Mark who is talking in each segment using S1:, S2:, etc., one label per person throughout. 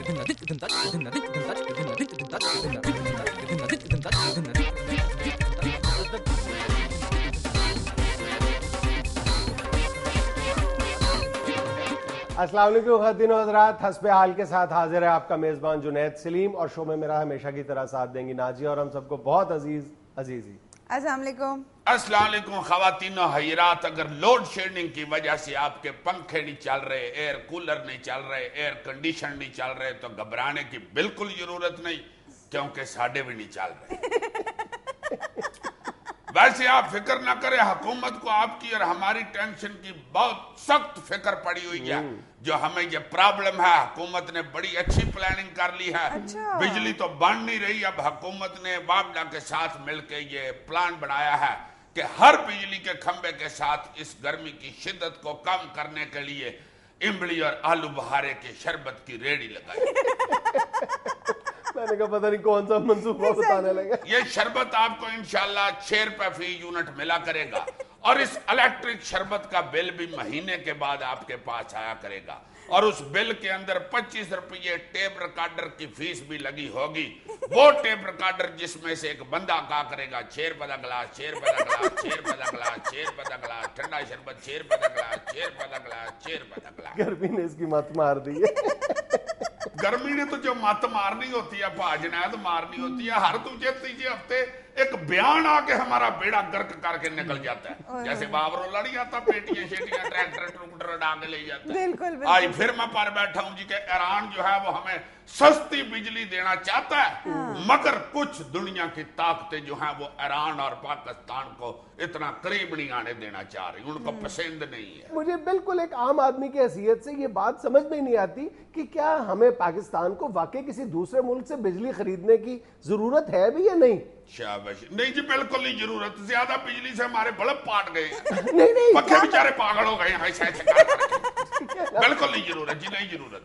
S1: السلام علیکم خواتین و حضرات، حسب حال کے ساتھ حاضر ہے آپ کا میزبان جنید سلیم، اور شو میں میرا ہمیشہ کی طرح ساتھ دیں گی ناجی، اور ہم سب کو بہت عزیزی
S2: السلام علیکم۔
S3: السلام علیکم خواتین و حضرات، اگر لوڈ شیڈنگ کی وجہ سے آپ کے پنکھے نہیں چل رہے، ایئر کولر نہیں چل رہے، ایئر کنڈیشن نہیں چل رہے، تو گھبرانے کی بالکل ضرورت نہیں، کیونکہ ساڈے بھی نہیں چل رہے۔ ویسے آپ فکر نہ کریں، حکومت کو آپ کی اور ہماری ٹینشن کی بہت سخت فکر پڑی ہوئی ہے۔ جو ہمیں یہ پرابلم ہے، حکومت نے بڑی اچھی پلاننگ کر لی ہے۔ بجلی تو بن نہیں رہی، اب حکومت نے وابڈا کے ساتھ مل کے یہ پلان بنایا ہے کہ ہر بجلی کے کھمبے کے ساتھ اس گرمی کی شدت کو کم کرنے کے لیے امبلی اور آلو بہارے کے شربت کی ریڑھی لگائی۔
S1: میں نے کہا پتہ نہیں کون سا منصوبہ بتانے لگا۔
S3: یہ شربت آپ کو انشاءاللہ 6 روپے فی یونٹ ملا کرے گا، اور اس الیکٹرک شربت کا بل بھی مہینے کے بعد آپ کے پاس آیا کرے گا، اور اس بل کے اندر 25 روپے ٹیپ ریکارڈر کی فیس بھی لگی ہوگی۔ وہ ٹیپ ریکارڈر جس میں سے ایک بندہ کہا کرے گا 6 روپے کا گلاس، 6 روپے کا گلاس، 6 روپے کا گلاس، 6 روپے کا گلاس، ٹھنڈا شربت 6 روپے کا گلاس، 6 روپے کا گلاس، 6 روپے کا گلاس۔
S1: گرمی نے اس کی مت مار دی ہے۔
S3: گرمی نے تو جو مت مارنی ہوتی ہے جنید مارنی ہوتی ہے، ہر دوسرے تیسرے ہفتے ایک بیان آ کے ہمارا بیڑا گرک کر کے نکل جاتا ہے، جیسے بابر اللہ نہیں آتا پیٹیاں شیٹیاں ٹریکٹر ٹرکٹر اڑا کے لے جاتا ہے۔ آج پھر میں پر بیٹھا ہوں جی کہ ایران جو ہے وہ ہمیں سستی بجلی دینا چاہتا ہے، مگر کچھ دنیا کی طاقتیں جو ہیں وہ ایران اور پاکستان کو اتنا قریب نہیں آنے دینا چاہ رہی، ان کو پسند نہیں ہے۔
S1: مجھے بالکل ایک عام آدمی کی حیثیت سے یہ بات سمجھ میں نہیں آتی کہ کیا ہمیں پاکستان کو واقعی کسی دوسرے ملک سے بجلی خریدنے کی ضرورت ہے بھی یا نہیں؟
S3: شاباش، نہیں جی بالکل نہیں ضرورت، زیادہ بجلی سے ہمارے بلب پاٹ گئے ہیں،
S1: نہیں
S3: پکے بیچارے پاگل ہو گئے ہیں ایسے ایسے کر کے۔ بالکل نہیں ضرورت جی، نہیں ضرورت۔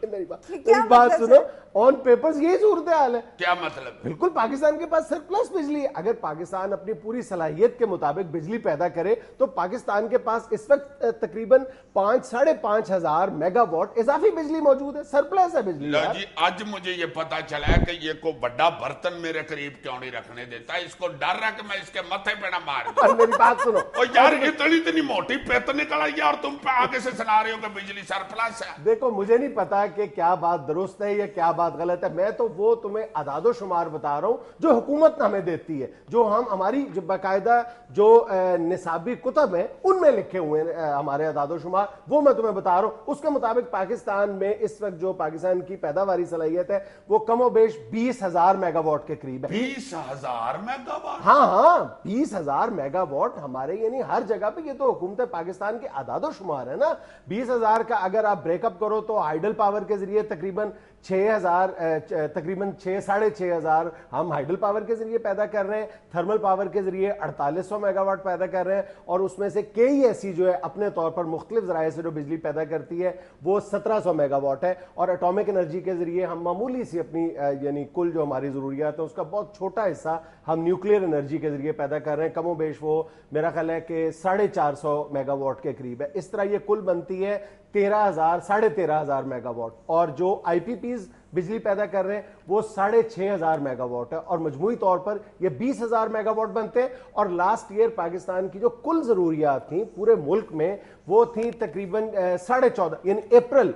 S1: ایک بات سنو، آن پیپرز یہی صورتحال ہے۔
S3: کیا مطلب؟
S1: بالکل پاکستان کے پاس سرپلس بجلی ہے۔ اگر پاکستان اپنی پوری صلاحیت کے مطابق بجلی پیدا کرے تو پاکستان کے پاس اس وقت تقریباً 5,500 ہزار میگا واٹ اضافی بجلی موجود ہے، سرپلس ہے بجلی۔
S3: جی آج مجھے یہ پتا چلا ہے کہ یہ کو بڑا برتن میرے قریب کیوں نہیں رکھنے دیتا، اس کو ڈر رہا کہ میں اس کے متھے پہ نہ مار دوں۔
S1: میری بات سنو،
S3: اور یار اتنی موٹی پیت نکل آئی ہے اور تم پہ آگے سے سنا رہے ہو کہ بجلی سرپلس ہے۔
S1: دیکھو مجھے نہیں پتا کہ کیا بات درست ہے یا کیا بات غلط ہے، میں تو وہ تمہیں اعداد و شمار بتا رہا ہوں جو حکومت ہمیں دیتی ہے، جو ہماری جو باقاعدہ جو نصابی کتب ہیں ان میں لکھے ہوئے ہیں ہمارے اعداد و شمار، وہ میں تمہیں بتا رہا ہوں۔ اس کے مطابق پاکستان میں اس وقت جو پاکستان کی پیداواری صلاحیت ہے وہ کم و بیش 20,000 میگا واٹ کے قریب ہے۔
S3: 20,000 میگا واٹ؟
S1: ہاں 20,000 میگا واٹ ہمارے یعنی ہر جگہ پہ، یہ تو حکومت پاکستان کے اعداد و شمار ہے نا۔ 20,000 کا اگر آپ بریک اپ کرو تو ہائیڈل پاور کے ذریعے تقریباً 6,500 ہم ہائیڈل پاور کے ذریعے پیدا کر رہے ہیں، تھرمل پاور کے ذریعے 4,800 میگا واٹ پیدا کر رہے ہیں، اور اس میں سے کئی ایسی جو ہے اپنے طور پر مختلف ذرائع سے جو بجلی پیدا کرتی ہے وہ 1,700 میگا واٹ ہے، اور ایٹامک انرجی کے ذریعے ہم معمولی سی اپنی یعنی کل جو ہماری ضروریات ہیں اس کا بہت چھوٹا حصہ ہم نیوکلیئر انرجی کے ذریعے پیدا کر رہے ہیں، کم و بیش وہ میرا خیال ہے کہ 450 میگا واٹ کے قریب ہے۔ اس طرح یہ کل بنتی ہے 13,000 میگا واٹ، اور جو آئی پی پیز بجلی پیدا کر رہے ہیں وہ 6,500 میگا واٹ ہے، اور مجموعی طور پر یہ 20,000 میگا واٹ بنتے ہیں۔ اور لاسٹ ایئر پاکستان کی جو کل ضروریات تھیں پورے ملک میں وہ تھیں تقریباً 14.5 یعنی اپریل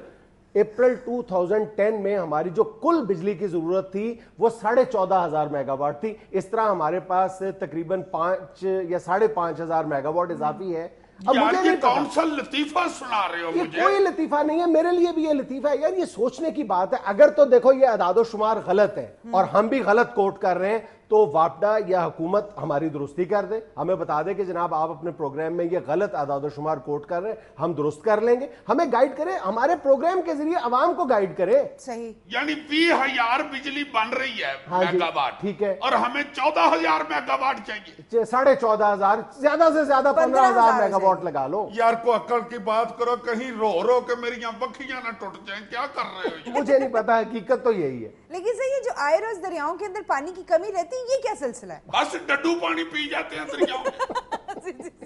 S1: 2010 میں ہماری جو کل بجلی کی ضرورت تھی وہ 14,500 میگا واٹ تھی۔ اس طرح ہمارے پاس تقریباً 5 یا 5,500 میگا واٹ اضافی ہے۔ اب مجھے نہیں
S3: کون سا لطیفہ سنا رہے ہو مجھے؟
S1: کوئی لطیفہ نہیں ہے، میرے لیے بھی یہ لطیفہ ہے یار، یہ سوچنے کی بات ہے۔ اگر تو دیکھو یہ اعداد و شمار غلط ہے اور ہم بھی غلط کوٹ کر رہے ہیں تو واپڈا یا حکومت ہماری درستی کر دے، ہمیں بتا دے کہ جناب آپ اپنے پروگرام میں یہ غلط اعداد و شمار کوٹ کر رہے ہیں، ہم درست کر لیں گے، ہمیں گائیڈ کرے، ہمارے پروگرام کے ذریعے عوام کو گائیڈ کرے۔
S2: صحیح،
S3: یعنی 20,000 بجلی بن رہی ہے میگا واٹ،
S1: ٹھیک ہے،
S3: اور ہمیں 14,000 میگا واٹ چاہیے۔
S1: 14,500 زیادہ سے زیادہ 15,000 میگا واٹ لگا لو۔
S3: یار کو عقل کی بات کرو، کہیں رو رو کے میری بکھیاں نہ ٹوٹ جائیں، کیا کر رہے ہو؟
S1: مجھے نہیں پتا، حقیقت تو یہی ہے۔
S2: لیکن صحیح ہے جو آئے روز دریاؤں کے اندر پانی کی کمی رہتی ہے، یہ کیا سلسلہ ہے؟
S3: بس ڈڈو پانی پی جاتے ہیں دریاؤں میں۔